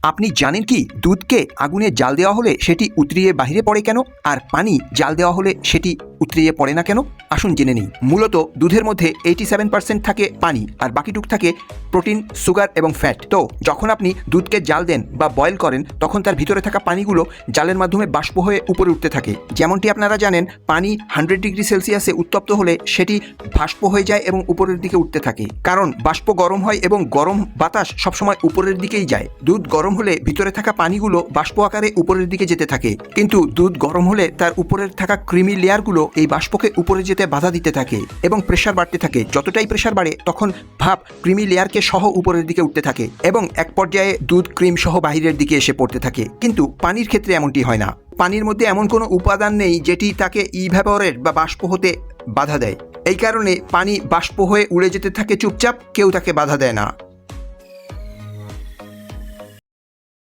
আপনি জানেন কি দুধকে আগুনে জাল দেওয়া হলে সেটি উতরিয়ে বাহিরে পড়ে কেন, আর পানি জাল দেওয়া হলে সেটি উতরিয়ে পড়ে না কেন? আসুন জেনে নিই। মূলত দুধের মধ্যে 87% থাকে পানি, আর বাকিটুক থাকে প্রোটিন, সুগার এবং ফ্যাট। তো যখন আপনি দুধকে জাল দেন বা বয়েল করেন, তখন তার ভিতরে থাকা পানিগুলো জালের মাধ্যমে বাষ্প হয়ে উপরে উঠতে থাকে। যেমনটি আপনারা জানেন, পানি 100 ডিগ্রি সেলসিয়াসে উত্তপ্ত হলে সেটি বাষ্প হয়ে যায় এবং উপরের দিকে উঠতে থাকে, কারণ বাষ্প গরম হয় এবং গরম বাতাস সবসময় উপরের দিকেই যায়। দুধ গরম হলে ভিতরে থাকা পানিগুলো বাষ্প আকারে উপরের দিকে যেতে থাকে, কিন্তু দুধ গরম হলে তার উপরের থাকা ক্রিমি লেয়ারগুলো এই বাষ্পকে উপরে যেতে বাধা দিতে থাকে এবং প্রেসার বাড়তে থাকে। যতটাই প্রেসার বাড়ে তখন ভাপ ক্রিমি লেয়ারকে সহ উপরের দিকে উঠতে থাকে এবং এক পর্যায়ে দুধ ক্রিম সহ বাহিরের দিকে এসে পড়তে থাকে। কিন্তু পানির ক্ষেত্রে এমনটি হয় না। পানির মধ্যে এমন কোনো উপাদান নেই যেটি তাকে ইভ্যাপোরেট বা বাষ্প হতে বাধা দেয়। এই কারণে পানি বাষ্প হয়ে উড়ে যেতে থাকে চুপচাপ, কেউ তাকে বাধা দেয় না।